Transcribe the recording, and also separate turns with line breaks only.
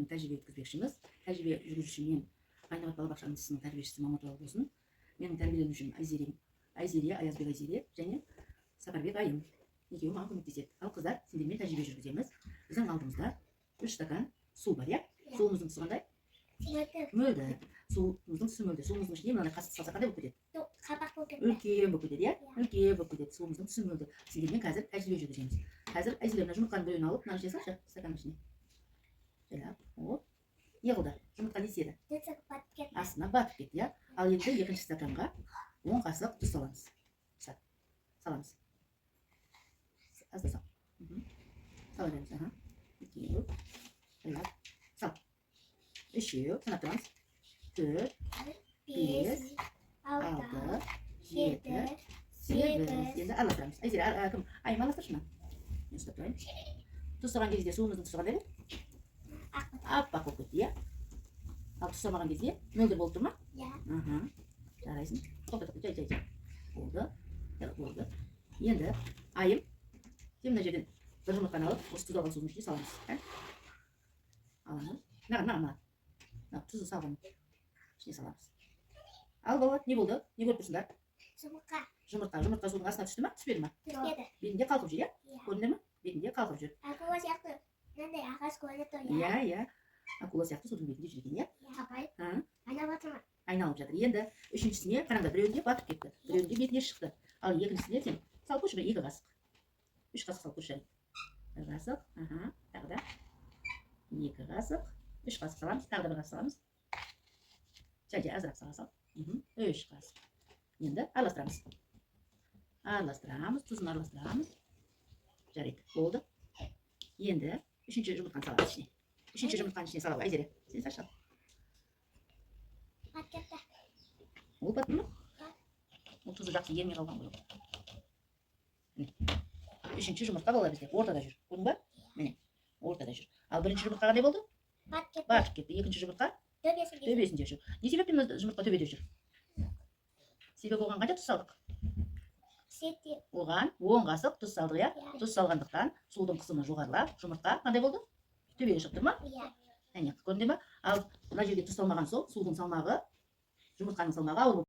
бүгін тәжірибе өткізбекшіміз. Тәжірибе жүргізуші мен Айнабат балабақшасының тәрбиешісі Маматова болсын. Менің тәрбиеленушім Айзерия, Аязбек Айзерия және Сапарбек Айым. Екеуі маған көмектеседі. Ал қыздар, сендермен тәжірибе жүргіземіз. Біздің алдымызда 3 стакан су бар, иә? Суымыздың түсі қандай? Мөлдір. Суымыздың түсі мөлдір. Суымыздың ішіне мынандай қасық салса қандай болып кетеді?
Қабақ болып кетеді.
Үлкен болып кетеді, иә? Үлкен болып кетеді. Суымыздың түсі мөлдір. Сендермен қазір тәжірибе жүргіземіз. Қазір Айзерия мына жұмыртқаның біреуін алып, мынаны ішіне салшы, стаканның ішіне. Жайлап, оп. Не қылды? Жұмыртқа не істеді? Астына батып кетті, иә? Ал енді екінші стаканға 10 қасық тұз саламыз. Саламыз. Азда сал. Сала береміз, аха. Екеу. Жайлап. Сал. Үшеу. Санап тұрамыз. 4, 5, 6, 7, 8. Енді араластырамыз. Айзерия, кім? Айым араластыршы мына. Мен ұстап тұрайын. Тұз салған кезде суымыздың түсі қандай болды? Аппақ болып кетті, иә? Ал тұз салмаған кезде мөлдір болып тұр ма?
Иә.
Жарайсың. Тоқта, жай. Болды. Енді айым, сен мына жерден бір жұмыртқаны алып, осы тұз алған судың ішіне саламыз. Аламыз. Мына. Тұзды салған ішіне саламыз. Ал бала, не болды? Не көріп тұрсыңдар? Жұмыртқа судың астына түсті ма? Түспеді ма?
Түспеді.
Бетінде қалқып жүр, иә? Көрдіңдер ма? Бетінде қалқып жүр.
Акула сияқты. Мынандай ағаш көрініп тұр, иә?
Иә. Акула сияқты судың бетінде жүр екен, иә?
Апай, айналып жатыр ма?
Айналып жатыр. Енді үшіншісіне қараңдар, біреуінде батып кетті, біреуінде бетіне шықты. Ал екіншісіне сен салып көрші, 2 қасық. 3 қасық салып көрші. 1 қасық, тағы да 2 қасық, 3 қасық саламыз, тағы да 1 қасық саламыз. Жай, азырақ сал. 3 қасық. Енді араластырамыз, тұзын араластырамыз. Жарайды, болды. Енді үшінші жұмыртқаны саламыз ішіне. Үшінші жұмыртқаны ішіне салып, Айзерия, сен сашы.
Бат кетті.
Ол бат ма? Ол тұзы жақсы ермей қалған ғой. Үшінші жұмыртқа бала бізде ортада жүр. Көрдің ба? Міне, ортада жүр. Ал бірінші жұмыртқа қандай болды? Батып кетті. Екінші жұмыртқа төбесінде жүр. Не себептен жұмыртқа төбеде жүр? Себебі оған қанша тұз салдық? Оған 10 қасық тұз салдық, иә? Тұз салғандықтан судың қысымы жоғарылап, жұмыртқа қандай болды? Төбеге шықты ма?
Иә.
Көрдіңдер ма? Ал мына жерге тұз салмаған соң судың салмағы, жұмыртқаның салмағы ауыр